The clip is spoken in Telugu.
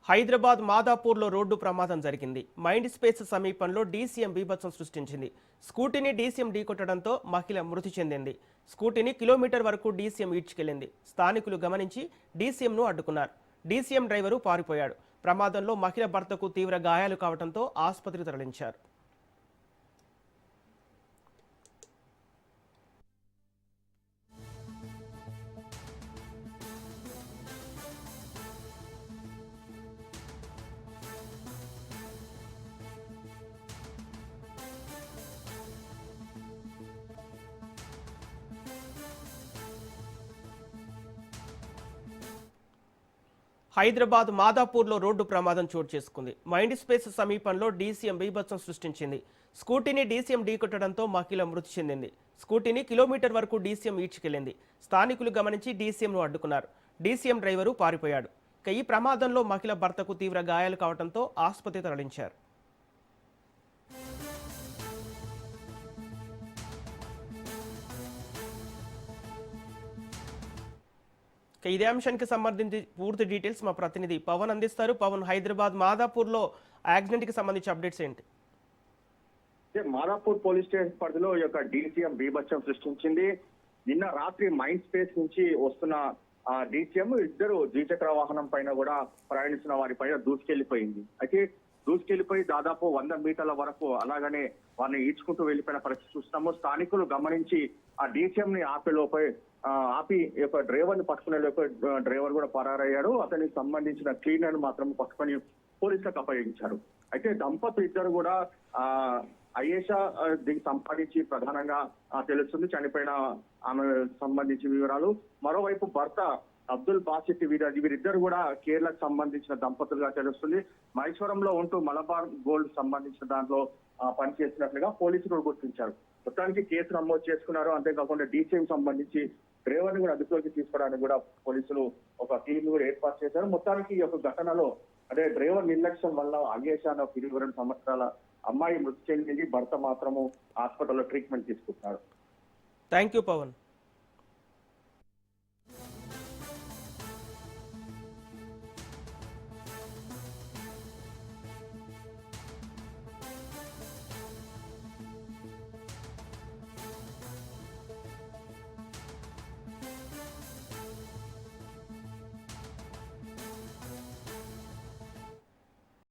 హైదరాబాద్ మాదాపూర్లో రోడ్డు ప్రమాదం జరిగింది. మైండ్ స్పేస్ సమీపంలో డీసీఎం బీభత్సం సృష్టించింది. స్కూటీని డీసీఎం ఢీకొట్టడంతో మహిళ మృతి చెందింది. స్కూటీని కిలోమీటర్ వరకు డీసీఎం ఈడ్చుకెళ్లింది. స్థానికులు గమనించి డీసీఎంను అడ్డుకున్నారు. డీసీఎం డ్రైవరు పారిపోయాడు. ప్రమాదంలో మహిళ భర్తకు తీవ్ర గాయాలు కావడంతో ఆసుపత్రికి తరలించారు. హైదరాబాద్ మాదాపూర్లో రోడ్డు ప్రమాదం చోటు చేసుకుంది. మైండ్ స్పేస్ సమీపంలో డీసీఎం బీభత్సం సృష్టించింది. స్కూటీని డీసీఎం ఢీకొట్టడంతో మహిళ మృతి చెందింది. స్కూటీని కిలోమీటర్ వరకు డీసీఎం ఈడ్చుకెళ్లింది. స్థానికులు గమనించి డీసీఎంను అడ్డుకున్నారు. డీసీఎం డ్రైవరు పారిపోయాడు. ఈ ప్రమాదంలో మహిళ భర్తకు తీవ్ర గాయాలు కావడంతో ఆసుపత్రికి తరలించారు. ఇదే అంశానికి సంబంధించి పూర్తి డీటెయిల్స్ మా ప్రతినిధి పవన్ అందిస్తారు. పవన్, హైదరాబాద్ మాదాపూర్లో యాక్సిడెంట్ కి సంబంధించి అప్డేట్స్ ఏంటి? మాదాపూర్ పోలీస్ స్టేషన్ పరిధిలో ఈ యొక్క డీసీఎం బీభత్సం సృష్టించింది. నిన్న రాత్రి మైండ్ స్పేస్ నుంచి వస్తున్న డీసీఎం ఇద్దరు ద్విచక్ర వాహనం పైన కూడా ప్రయాణిస్తున్న వారి పైన దూసుకెళ్లిపోయింది. అయితే దూసుకెళ్లిపోయి దాదాపు 100 మీటర్ల వరకు అలాగనే వారిని ఈడ్చుకుంటూ వెళ్లిపోయిన పరిస్థితి చూస్తున్నాము. స్థానికులు గమనించి ఆ డీసీఎం ని ఆపి యొక్క డ్రైవర్ ని పట్టుకునే లోపే డ్రైవర్ కూడా పరారయ్యాడు. అతనికి సంబంధించిన క్లీనర్ మాత్రం పట్టుకొని పోలీసులకు అప్పగించారు. అయితే దంపతులు ఇద్దరు కూడా అయేషా దీనికి సంపాదించి ప్రధానంగా తెలుస్తుంది చనిపోయిన ఆమె సంబంధించిన వివరాలు. మరోవైపు భర్త అబ్దుల్ బాసిత్ వీరిద్దరు కూడా కేరళకు సంబంధించిన దంపతులుగా తెలుస్తుంది. మహేశ్వరంలో ఉంటూ మలబార్ గోల్డ్ సంబంధించిన దాంట్లో పనిచేసినట్లుగా పోలీసులు గుర్తించారు. మొత్తానికి కేసు నమోదు చేసుకున్నారు. అంతేకాకుండా డీసీఎం సంబంధించి డ్రైవర్ ని కూడా అదుపులోకి తీసుకోవడానికి కూడా పోలీసులు ఒక టీం కూడా ఏర్పాటు చేశారు. మొత్తానికి ఈ యొక్క ఘటనలో అదే డ్రైవర్ నిర్లక్ష్యం వల్ల అగేషా అనే 22 సంవత్సరాల అమ్మాయి మృతి చెందింది. భర్త మాత్రము హాస్పిటల్లో ట్రీట్మెంట్ తీసుకుంటున్నారు. Thank you Pawan.